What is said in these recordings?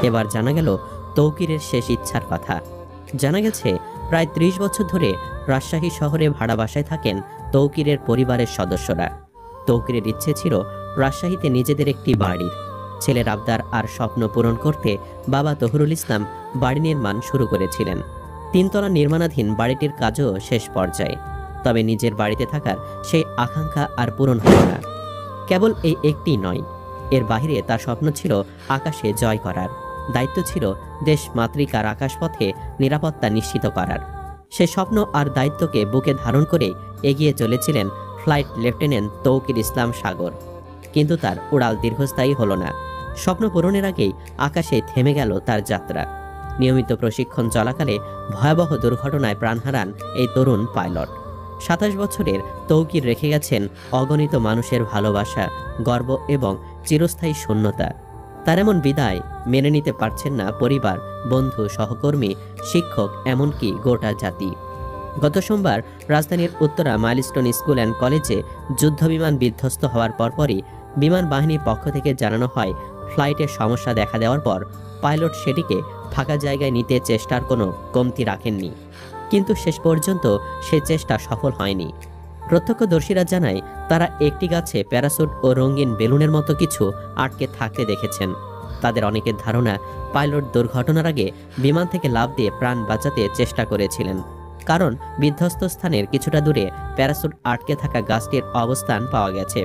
এবার জানা গেল তৌকিরের শেষ ইচ্ছার কথা। জানা গেছে প্রায় ৩০ বছর ধরে রাজশাহী শহরে ভাড়া বাসায় থাকেন তৌকিরের পরিবারের সদস্যরা। তৌকিরের ইচ্ছে ছিল রাজশাহীতে নিজেদের একটি বাড়ির। ছেলের আবদার আর স্বপ্ন পূরণ করতে বাবা তহুরুল ইসলাম বাড়ি নির্মাণ শুরু করেছিলেন। ৩ তলা নির্মাণাধীন বাড়িটির কাজও শেষ পর্যায়ে। তবে নিজের বাড়িতে থাকার সেই আকাঙ্ক্ষা আর পূরণ হল না। কেবল এই একটি নয়, এর বাহিরে তার স্বপ্ন ছিল আকাশে জয় করার। দায়িত্ব ছিল দেশ মাতৃকার আকাশপথে নিরাপত্তা নিশ্চিত করার। সে স্বপ্ন আর দায়িত্বকে বুকে ধারণ করে এগিয়ে চলেছিলেন ফ্লাইট লেফটেন্যান্ট তৌকির ইসলাম সাগর। কিন্তু তার উড়াল দীর্ঘস্থায়ী হলো না। স্বপ্ন পূরণের আগেই আকাশে থেমে গেল তার যাত্রা। নিয়মিত প্রশিক্ষণ চলাকালে ভয়াবহ দুর্ঘটনায় প্রাণ হারান এই তরুণ পাইলট। ২৭ বছরের তৌকির রেখে গেছেন অগণিত মানুষের ভালোবাসা, গর্ব এবং চিরস্থায়ী শূন্যতা। তার এমন বিদায় মেনে নিতে পারছেন না পরিবার, বন্ধু, সহকর্মী, শিক্ষক, এমনকি গোটা জাতি। গত সোমবার রাজধানীর উত্তরা মাইলস্টোন স্কুল অ্যান্ড কলেজে যুদ্ধবিমান বিধ্বস্ত হওয়ার পরপরই বিমান বাহিনীর পক্ষ থেকে জানানো হয় ফ্লাইটের সমস্যা দেখা দেওয়ার পর পাইলট সেটিকে ফাঁকা জায়গায় নিতে চেষ্টার কোনো কমতি রাখেননি। কিন্তু শেষ পর্যন্ত সে চেষ্টা সফল হয়নি। প্রত্যক্ষদর্শীরা জানায় তারা একটি গাছে প্যারাসুট ও রঙিন বেলুনের মতো কিছু আটকে থাকতে দেখেছেন। তাদের অনেকের ধারণা পাইলট দুর্ঘটনার আগে বিমান থেকে লাফ দিয়ে প্রাণ বাঁচাতে চেষ্টা করেছিলেন, কারণ বিধ্বস্ত স্থানের কিছুটা দূরে প্যারাসুট আটকে থাকা গাছটির অবস্থান পাওয়া গেছে।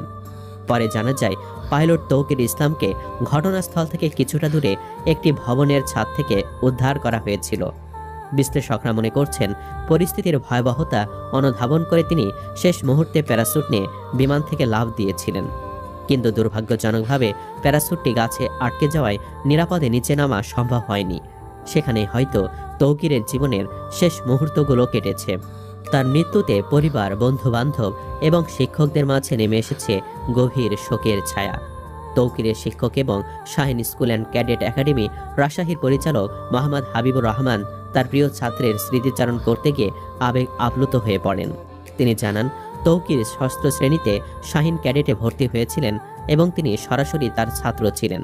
পরে জানা যায় পাইলট তৌকির ইসলামকে ঘটনাস্থল থেকে কিছুটা দূরে একটি ভবনের ছাদ থেকে উদ্ধার করা হয়েছিল। বিশ্লেষকরা মনে করছেন পরিস্থিতির ভয়াবহতা অনুধাবন করে তিনি শেষ মুহূর্তে প্যারাসুট নিয়ে বিমান থেকে লাফ দিয়েছিলেন। কিন্তু দুর্ভাগ্যজনকভাবে প্যারাসুটটি গাছে আটকে যাওয়ায় নিরাপদে নিচে নামা সম্ভব হয়নি। সেখানে হয়তো তৌকিরের জীবনের শেষ মুহূর্তগুলো কেটেছে। তার মৃত্যুতে পরিবার, বন্ধু-বান্ধব এবং শিক্ষকদের মাঝে নেমে এসেছে গভীর শোকের ছায়া। তৌকিরের শিক্ষক এবং Shaheen school and cadet academy রাজশাহীর পরিচালক মোহাম্মদ হাবিবুর রহমান তার প্রিয় ছাত্রের স্মৃতিচারণ করতে গিয়ে আবেগ আপ্লুত হয়ে পড়েন। তিনি জানান, তৌকির ষষ্ঠ শ্রেণীতে শাহিন ক্যাডেটে ভর্তি হয়েছিলেন এবং তিনি সরাসরি তার ছাত্র ছিলেন।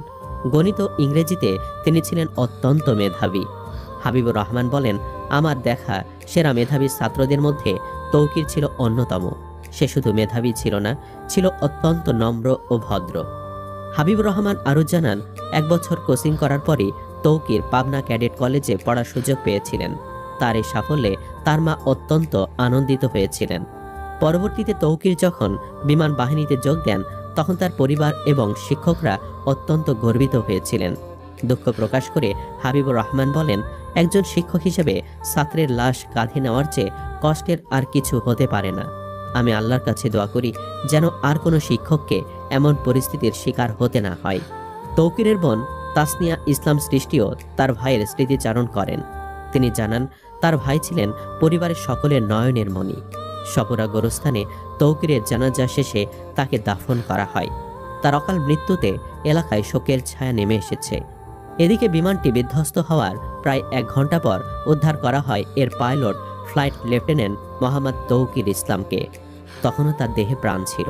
গণিত ও ইংরেজিতে তিনি ছিলেন অত্যন্ত মেধাবী। হাবিবুর রহমান বলেন, আমার দেখা সেরা মেধাবী ছাত্রদের মধ্যে তৌকির ছিল অন্যতম। সে শুধু মেধাবী ছিল না, ছিল অত্যন্ত নম্র ও ভদ্র। হাবিবুর রহমান আরও জানান, 1 বছর কোচিং করার পরই তৌকির পাবনা ক্যাডেট কলেজে পড়ার সুযোগ পেয়েছিলেন। তার এই সাফল্যে তার মা অত্যন্ত আনন্দিত হয়েছিলেন। পরবর্তীতে তৌকির যখন বিমান বাহিনীতে যোগ দেন, তখন তার পরিবার এবং শিক্ষকরা অত্যন্ত গর্বিত হয়েছিলেন। দুঃখ প্রকাশ করে হাবিবুর রহমান বলেন, একজন শিক্ষক হিসেবে ছাত্রের লাশ কাঁধে নেওয়ার চেয়ে কষ্টের আর কিছু হতে পারে না। আমি আল্লাহর কাছে দোয়া করি যেন আর কোনো শিক্ষককে এমন পরিস্থিতির শিকার হতে না হয়। তৌকিরের বোন তাসনিয়া ইসলাম সৃষ্টিও তার ভাইয়ের স্মৃতিচারণ করেন। তিনি জানান, তার ভাই ছিলেন পরিবারের সকলের নয়নের মণি। সপরা গোরস্থানে তৌকিরের জানাজা শেষে তাকে দাফন করা হয়। তার অকাল মৃত্যুতে এলাকায় শোকের ছায়া নেমে এসেছে। এদিকে বিমানটি বিধ্বস্ত হওয়ার প্রায় 1 ঘন্টা পর উদ্ধার করা হয় এর pilot flight lieutenant Mohammad Touqir ইসলামকে। তখনও তার দেহে প্রাণ ছিল।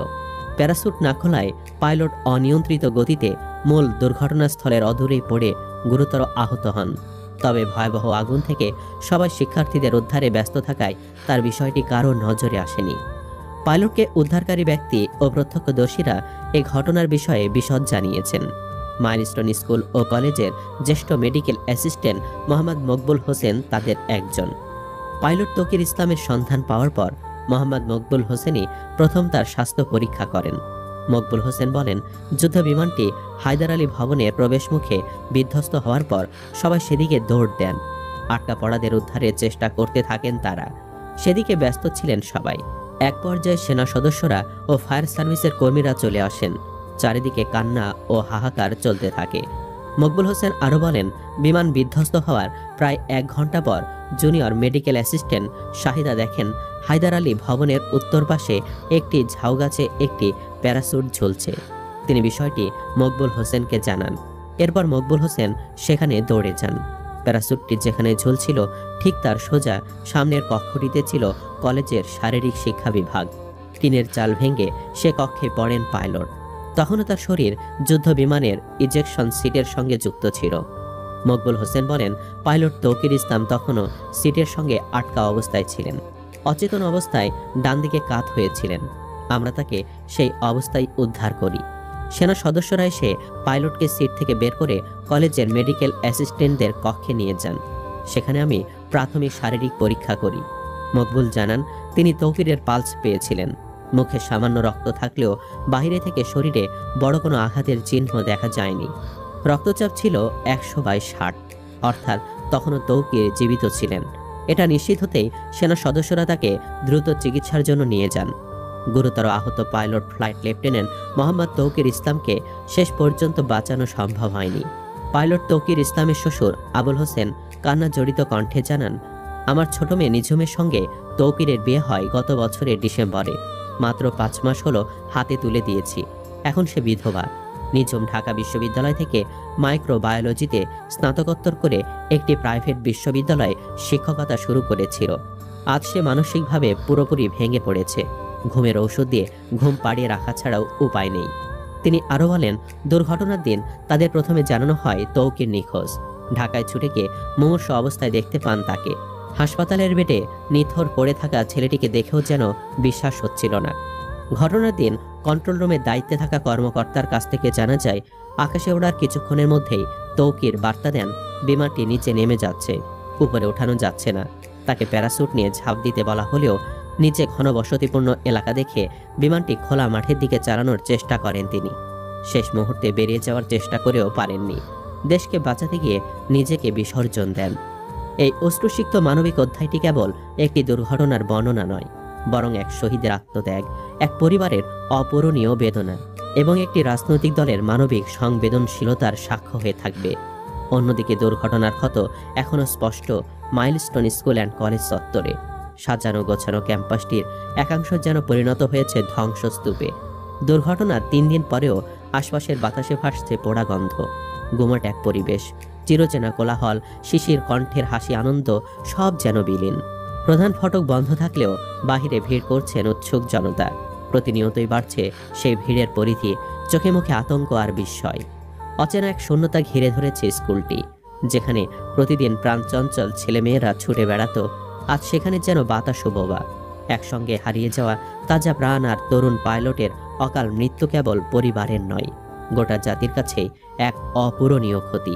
প্যারাসুট না খোলায় পাইলট অনিয়ন্ত্রিত গতিতে মূল দুর্ঘটনাস্থলের অদূরেই পড়ে গুরুতর আহত হন। তবে ভয়াবহ আগুন থেকে সবাই শিক্ষার্থীদের উদ্ধারে ব্যস্ত থাকায় তার বিষয়টি কারো নজরে আসেনি। পাইলটকে উদ্ধারকারী ব্যক্তি ও প্রত্যক্ষদর্শীরা এই ঘটনার বিষয়ে বিশদ জানিয়েছেন। মাইলস্টোন স্কুল ও কলেজের জ্যেষ্ঠ মেডিকেল অ্যাসিস্ট্যান্ট মোহাম্মদ মকবুল হোসেন তাদের একজন। পাইলট তৌকির ইসলামের সন্ধান পাওয়ার পর মোহাম্মদ মকবুল হোসেনই প্রথম তার স্বাস্থ্য পরীক্ষা করেন। মকবুল হোসেন বলেন, যুদ্ধ বিমানটি হায়দার আলী ভবনের প্রবেশমুখে বিধ্বস্ত হওয়ার পর সবাই সেদিকে দৌড় দেন। আটকা পড়াদের উদ্ধারের চেষ্টা করতে থাকেন তারা। সেদিকে ব্যস্ত ছিলেন সবাই। এক পর্যায়ে সেনা সদস্যরা ও ফায়ার সার্ভিসের কর্মীরা চলে আসেন। চারিদিকে কান্না ও হাহাকার চলতে থাকে। মকবুল হোসেন আরও বলেন, বিমান বিধ্বস্ত হওয়ার প্রায় 1 ঘন্টা পর জুনিয়র মেডিকেল অ্যাসিস্ট্যান্ট শাহিদা দেখেন হায়দার আলী ভবনের উত্তর পাশে একটি ঝাউগাছে একটি প্যারাসুট ঝুলছে। তিনি বিষয়টি মকবুল হোসেনকে জানান। এরপর মকবুল হোসেন সেখানে দৌড়ে যান। প্যারাসুটটি যেখানে ঝুলছিল ঠিক তার সোজা সামনের কক্ষটিতে ছিল কলেজের শারীরিক শিক্ষা বিভাগ। টিনের চাল ভেঙে সে কক্ষে পড়েন পাইলট। তখনও তার শরীর যুদ্ধ বিমানের ইজেকশন সিটের সঙ্গে যুক্ত ছিল। মকবুল হোসেন বলেন, পাইলট তৌকির ইসলাম তখনও সিটের সঙ্গে আটকা অবস্থায় ছিলেন। অচেতন অবস্থায় ডান দিকে কাত হয়েছিলেন। আমরা তাকে সেই অবস্থায় উদ্ধার করি। সেনা সদস্যরা এসে পাইলটকে সিট থেকে বের করে কলেজের মেডিকেল অ্যাসিস্ট্যান্টদের কক্ষে নিয়ে যান। সেখানে আমি প্রাথমিক শারীরিক পরীক্ষা করি। মকবুল জানান, তিনি তৌকিরের পালস পেয়েছিলেন। মুখে সামান্য রক্ত থাকলেও বাইরে থেকে শরীরে বড় কোনো আঘাতের চিহ্ন দেখা যায়নি। রক্তচাপ ছিল 100/60, অর্থাৎ তখনও তৌকির জীবিত ছিলেন। এটা নিশ্চিত হতেই সেনা সদস্যরা তাকে দ্রুত চিকিৎসার জন্য নিয়ে যান। গুরুতর আহত pilot flight lieutenant Mohammad Touqir ইসলামকে শেষ পর্যন্ত বাঁচানো সম্ভব হয়নি। পাইলট তৌকির ইসলামের শ্বশুর আবুল হোসেন কান্না জড়িত কণ্ঠে জানান, আমার ছোট মেয়ে নিঝুমের সঙ্গে তৌকিরের বিয়ে হয় গত বছরের ডিসেম্বরে। মাত্র 5 মাস হলো হাতে তুলে দিয়েছি। এখন সে বিধবা। নিঝুম ঢাকা বিশ্ববিদ্যালয় থেকে মাইক্রোবায়োলজিতে স্নাতকোত্তর করে একটি প্রাইভেট বিশ্ববিদ্যালয়ে শিক্ষকতা শুরু করেছিল। আজ সে মানসিকভাবে পুরোপুরি ভেঙে পড়েছে। ঘুমের ঔষধ দিয়ে ঘুম পাড়িয়ে রাখা ছাড়াও উপায় নেই। তিনি আরও বলেন, দুর্ঘটনার দিন তাদের প্রথমে জানানো হয় তৌকির নিখোঁজ। ঢাকায় ছুটে গিয়ে মুমূর্ষ অবস্থায় দেখতে পান তাকে। হাসপাতালের বেডে নিথর পড়ে থাকা ছেলেটিকে দেখেও যেন বিশ্বাস হচ্ছিল না। ঘটনার দিন কন্ট্রোল রুমের দায়িত্বে থাকা কর্মকর্তার কাছ থেকে জানা যায়, আকাশে ওড়ার কিছুক্ষণের মধ্যেই তৌকির বার্তা দেন, বিমানটি নিচে নেমে যাচ্ছে, উপরে ওঠানো যাচ্ছে না। তাকে প্যারাসুট নিয়ে ঝাঁপ দিতে বলা হলেও নিচে ঘনবসতিপূর্ণ এলাকা দেখে বিমানটি খোলা মাঠের দিকে চালানোর চেষ্টা করেন তিনি। শেষ মুহূর্তে বেরিয়ে যাওয়ার চেষ্টা করেও পারেননি। দেশকে বাঁচাতে গিয়ে নিজেকে বিসর্জন দেন। এই অশ্রুসিক্ত মানবিক অধ্যায়টি কেবল একটি দুর্ঘটনার বর্ণনা নয়, বরং এক শহীদের আত্মত্যাগ, এক পরিবারের অপূরণীয় বেদনা এবং একটি রাজনৈতিক দলের মানবিক সংবেদনশীলতার সাক্ষ্য হয়ে থাকবে। অন্যদিকে দুর্ঘটনার ক্ষত এখনও স্পষ্ট মাইলস্টোন স্কুল অ্যান্ড কলেজ চত্বরে। সাজানো গোছানো ক্যাম্পাসটির একাংশ যেন পরিণত হয়েছে ধ্বংসস্তূপে। দুর্ঘটনার 3 দিন পরেও আশপাশের বাতাসে ভাসছে পোড়া গন্ধ। গুমট এক পরিবেশ, চিরচেনা কোলাহল, শিশির কণ্ঠের হাসি, আনন্দ সব যেন বিলীন। প্রধান ফটক বন্ধ থাকলেও বাহিরে ভিড় করছেন উৎসুক জনতা। প্রতিনিয়তই বাড়ছে সেই ভিড়ের পরিধি, চোখে মুখে আতঙ্ক আর বিস্ময়। অচেনা এক শূন্যতা ঘিরে ধরেছে স্কুলটি, যেখানে প্রতিদিন প্রাণচঞ্চল ছেলেমেয়েরা ছুটে বেড়াতো। আজ সেখানে যেন বাতাস বোবা। একসঙ্গে হারিয়ে যাওয়া তাজা প্রাণ আর তরুণ পাইলটের অকাল মৃত্যু কেবল পরিবারের নয়, গোটা জাতির কাছে এক অপূরণীয় ক্ষতি।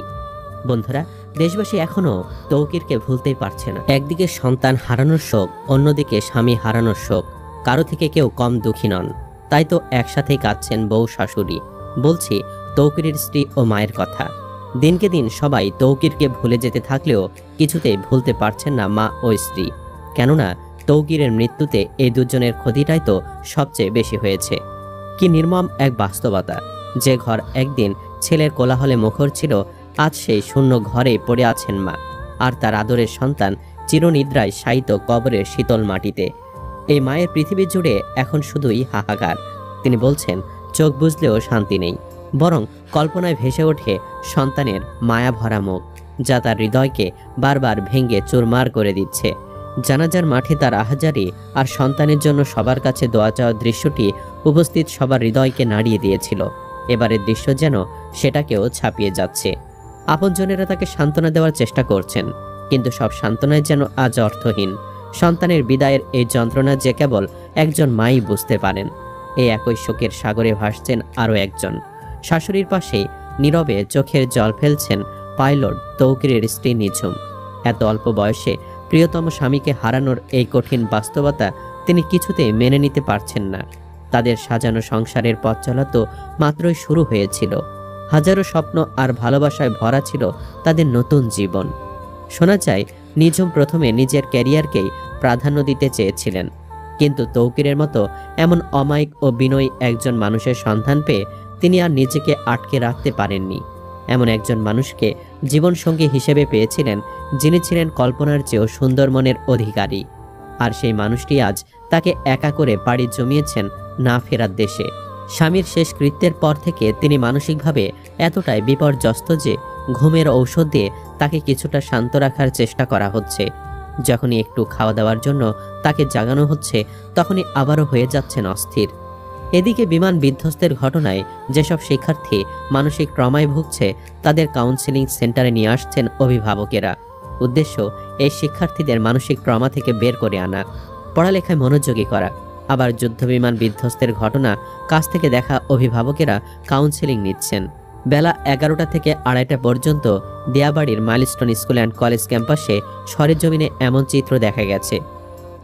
বন্ধুরা, দেশবাসী এখনো তৌকিরকে ভুলতেই পারছে না। একদিকে সন্তান হারানোর শোক, অন্যদিকে স্বামী হারানোর শোক। কারো থেকে কেউ কম দুঃখী নন। তাই তো একসাথেই কাঁদছেন বউ শাশুড়ি। বলছি তৌকিরের স্ত্রী ও মায়ের কথা। দিনকে দিন সবাই তৌকিরকে ভুলে যেতে থাকলেও কিছুতেই ভুলতে পারছেন না মা ও স্ত্রী। কেননা তৌকিরের মৃত্যুতে এই দুজনের ক্ষতিটাই তো সবচেয়ে বেশি হয়েছে। কি নির্মম এক বাস্তবতা! যে ঘর একদিন ছেলের কোলাহলে মুখর ছিল, আজ সেই শূন্য ঘরে পড়ে আছেন মা আর তার আদরের সন্তান চিরনিদ্রায় শায়িত কবরের শীতল মাটিতে। এই মায়ের পৃথিবী জুড়ে এখন শুধুই হাহাকার। তিনি বলছেন, চোখ বুঝলেও শান্তি নেই, বরং কল্পনায় ভেসে ওঠে সন্তানের মায়া ভরা মুখ, যা তার হৃদয়কে বারবার ভেঙে চুরমার করে দিচ্ছে। জানাজার মাঠে তার আহাজারি আর সন্তানের জন্য সবার কাছে দোয়া চাওয়ার দৃশ্যটি উপস্থিত সবার হৃদয়কে নাড়িয়ে দিয়েছিল। এবারের দৃশ্য যেন সেটাকেও ছাপিয়ে যাচ্ছে। আপনজনেরা তাকে সান্ত্বনা দেওয়ার চেষ্টা করছেন, কিন্তু সব সান্ত্বনায় যেন আজ অর্থহীন। সন্তানের বিদায়ের এই যন্ত্রণা যে কেবল একজন মাই বুঝতে পারেন। এই একই শোকের সাগরে ভাসছেন আরও একজন। শাশুড়ির পাশে নীরবে চোখের জল ফেলছেন পাইলট তৌকিরের স্ত্রী নিঝুম। এত অল্প বয়সে প্রিয়তম স্বামীকে হারানোর এই কঠিন বাস্তবতা তিনি কিছুতেই মেনে নিতে পারছেন না। তাদের সাজানো সংসারের পথ চলা তো মাত্রই শুরু হয়েছিল। হাজারো স্বপ্ন আর ভালোবাসায় ভরা ছিল তাদের নতুন জীবন। শোনা যায়, নিঝুম প্রথমে নিজের ক্যারিয়ারকেই প্রাধান্য দিতে চেয়েছিলেন, কিন্তু তৌকিরের মতো এমন অমায়িক ও বিনয়ী একজন মানুষের সন্ধান পেয়ে তিনি আর নিজেকে আটকে রাখতে পারেননি। এমন একজন মানুষকে জীবনসঙ্গী হিসেবে পেয়েছিলেন, যিনি ছিলেন কল্পনার চেয়েও সুন্দর মনের অধিকারী। আর সেই মানুষটি আজ তাকে একা করে পাড়ি জমিয়েছেন না ফেরার দেশে। স্বামীর শেষ কৃত্যের পর থেকে তিনি মানসিকভাবে এতটাই বিপর্যস্ত যে ঘুমের ঔষধ দিয়ে তাকে কিছুটা শান্ত রাখার চেষ্টা করা হচ্ছে। যখনই একটু খাওয়া দাওয়ার জন্য তাকে জাগানো হচ্ছে, তখনই আবারও হয়ে যাচ্ছেন অস্থির। এদিকে বিমান বিধ্বস্তের ঘটনায় যেসব শিক্ষার্থী মানসিক ট্রমায় ভুগছে তাদের কাউন্সেলিং সেন্টারে নিয়ে আসছেন অভিভাবকেরা। উদ্দেশ্য এই শিক্ষার্থীদের মানসিক ট্রমা থেকে বের করে আনা, পড়ালেখায় মনোযোগী করা। আবার যুদ্ধবিমান বিধ্বস্তের ঘটনা কাছ থেকে দেখা অভিভাবকেরা কাউন্সেলিং নিচ্ছেন। বেলা 11টা থেকে 2:30 পর্যন্ত দিয়াবাড়ির মাইলস্টোন স্কুল অ্যান্ড কলেজ ক্যাম্পাসে সরেজমিনে এমন চিত্র দেখা গেছে।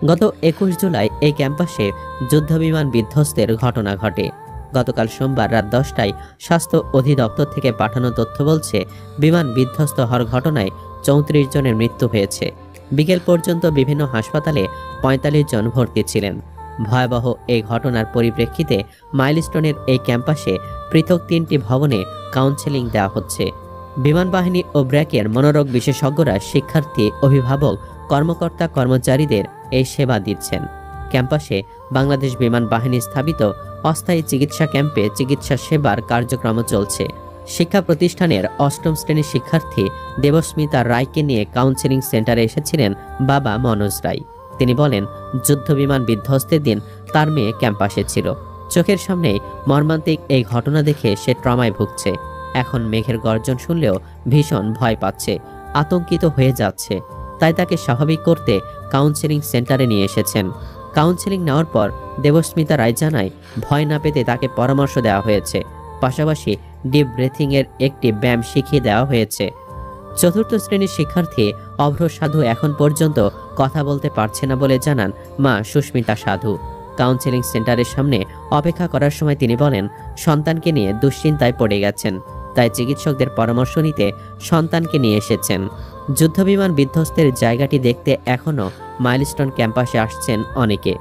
গত 21 জুলাই এই ক্যাম্পাসে যুদ্ধবিমান বিধ্বস্তের ঘটনা ঘটে। গতকাল সোমবার রাত 10টায় স্বাস্থ্য অধিদপ্তর থেকে পাঠানো তথ্য বলছে, বিমান বিধ্বস্ত হওয়ার ঘটনায় 34 জনের মৃত্যু হয়েছে। বিকেল পর্যন্ত বিভিন্ন হাসপাতালে 45 জন ভর্তি ছিলেন। ভয়াবহ এই ঘটনার পরিপ্রেক্ষিতে মাইলস্টোনের এই ক্যাম্পাসে পৃথক 3টি ভবনে কাউন্সেলিং দেওয়া হচ্ছে। বিমান বাহিনী ও ব্র্যাকের মনোরোগ বিশেষজ্ঞরা শিক্ষার্থী, অভিভাবক, কর্মকর্তা কর্মচারীদের এই সেবা দিচ্ছেন। ক্যাম্পাসে বাংলাদেশ বিমান বাহিনী স্থাপিত অস্থায়ী চিকিৎসা ক্যাম্পে চিকিৎসা সেবার কার্যক্রম চলছে। শিক্ষা প্রতিষ্ঠানের 8ম শ্রেণীর শিক্ষার্থী দেবস্মিতা রায়কে নিয়ে কাউন্সেলিং সেন্টারে এসেছিলেন বাবা মনোজ রায়। তিনি বলেন, যুদ্ধবিমান বিধ্বস্তের দিন তার মেয়ে ক্যাম্পাসে ছিল। চোখের সামনে মর্মান্তিক এই ঘটনা দেখে সে ট্রমায় ভুগছে। এখন মেঘের গর্জন শুনলেও ভীষণ ভয় পাচ্ছে, আতঙ্কিত হয়ে যাচ্ছে। তাই তাকে স্বাভাবিক করতে কাউন্সেলিং সেন্টারে নিয়ে এসেছেন। কাউন্সেলিং নেওয়ার পর দেবস্মিতা রায় জানায়, ভয় না পেতে তাকে পরামর্শ দেওয়া হয়েছে। পাশাপাশি ডিপ ব্রেথিংয়ের একটি ব্যায়াম শিখিয়ে দেওয়া হয়েছে। 4র্থ শ্রেণীর শিক্ষার্থী অভ্র সাধু এখন পর্যন্ত কথা বলতে পারছে না বলে জানান মা সুস্মিতা সাধু। কাউন্সেলিং সেন্টারের সামনে অপেক্ষা করার সময় তিনি বলেন, সন্তানকে নিয়ে দুশ্চিন্তায় পড়ে গেছেন, তাই চিকিৎসকদের পরামর্শ নিতে সন্তানকে নিয়ে এসেছেন। যুদ্ধবিমান বিধ্বস্তের জায়গাটি দেখতে এখনও মাইলস্টোন ক্যাম্পাসে আসছেন অনেকে।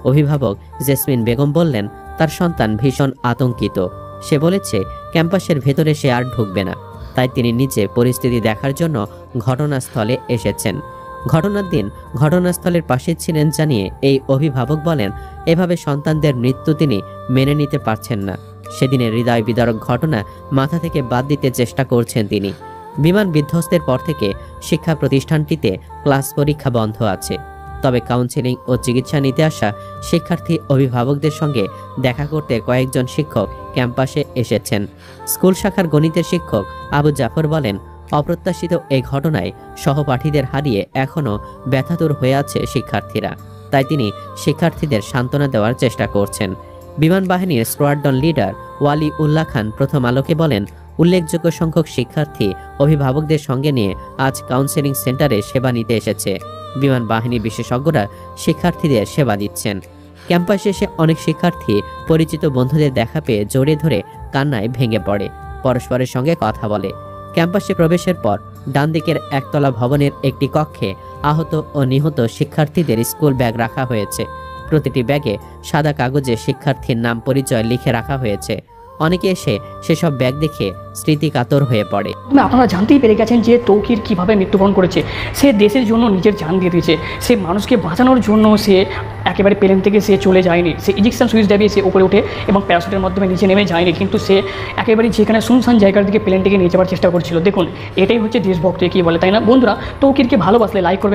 অভিভাবক জেসমিন বেগম বললেন, তার সন্তান ভীষণ আতঙ্কিত। সে বলেছে ক্যাম্পাসের ভেতরে সে আর ঢুকবে না। তাই তিনি নিজে পরিস্থিতি দেখার জন্য ঘটনাস্থলে এসেছেন। ঘটনার দিন ঘটনাস্থলের পাশে ছিলেন জানিয়ে এই অভিভাবক বলেন, এভাবে সন্তানদের মৃত্যু তিনি মেনে নিতে পারছেন না। সেদিনের হৃদয় বিদারক ঘটনা মাথা থেকে বাদ দিতে চেষ্টা করছেন তিনি। বিমান বিধ্বস্তের পর থেকে শিক্ষা প্রতিষ্ঠানটিতে ক্লাস পরীক্ষা বন্ধ আছে। তবে কাউন্সেলিং ও চিকিৎসা নিতে আসা শিক্ষার্থী অভিভাবকদের সঙ্গে দেখা করতে কয়েকজন শিক্ষক ক্যাম্পাসে এসেছেন। স্কুল শাখার গণিতের শিক্ষক আবু জাফর বলেন, অপ্রত্যাশিত এই ঘটনায় সহপাঠীদের হারিয়ে এখনও ব্যথাতুর হয়ে আছে শিক্ষার্থীরা। তাই তিনি শিক্ষার্থীদের সান্ত্বনা দেওয়ার চেষ্টা করছেন। বিমান বাহিনীর স্কোয়াড্রন লিডার ওয়ালি উল্লাহ খান প্রথম আলোকে বলেন, উল্লেখযোগ্য সংখ্যক শিক্ষার্থী অভিভাবকদের সঙ্গে নিয়ে আজ কাউন্সেলিং সেন্টারে সেবা নিতে এসেছে। বিমান বাহিনী বিশেষজ্ঞরা শিক্ষার্থীদের সেবা দিচ্ছেন। ক্যাম্পাসে এসে অনেক শিক্ষার্থী পরিচিত বন্ধুদের দেখা পেয়ে জড়িয়ে ধরে কান্নায় ভেঙে পড়ে, পরস্পরের সঙ্গে কথা বলে। ক্যাম্পাসে প্রবেশের পর ডান দিকের একতলা ভবনের একটি কক্ষে আহত ও নিহত শিক্ষার্থীদের স্কুল ব্যাগ রাখা হয়েছে। প্রতিটি ব্যাগে সাদা কাগজে শিক্ষার্থীর নাম পরিচয় লিখে রাখা হয়েছে। অনেকে এসে সেসব ব্যাগ দেখে স্মৃতিকাতর হয়ে পড়ে। আপনারা জানতেই পেরে গেছেন যে তৌকির কিভাবে মৃত্যুবরণ করেছে। সে দেশের জন্য নিজের জান দিয়ে দিয়েছে। সে মানুষকে বাঁচানোর জন্য সে একেবারে প্লেন থেকে সে চলে যায়নি। সে ইজেকশন সুইচ দাবিয়ে সে উপরে ওঠে এবং প্যারাশুটের মাধ্যমে নিচে নেমে যায়নি, কিন্তু সে একেবারে যেখানে শুনশান জায়গার দিকে প্লেনটিকে নিয়ে যাওয়ার চেষ্টা করছিল। দেখুন, এটাই হচ্ছে দেশভক্ত কি বলে, তাই না বন্ধুরা? তৌকিরকে ভালোবাসলে লাইক করবেন।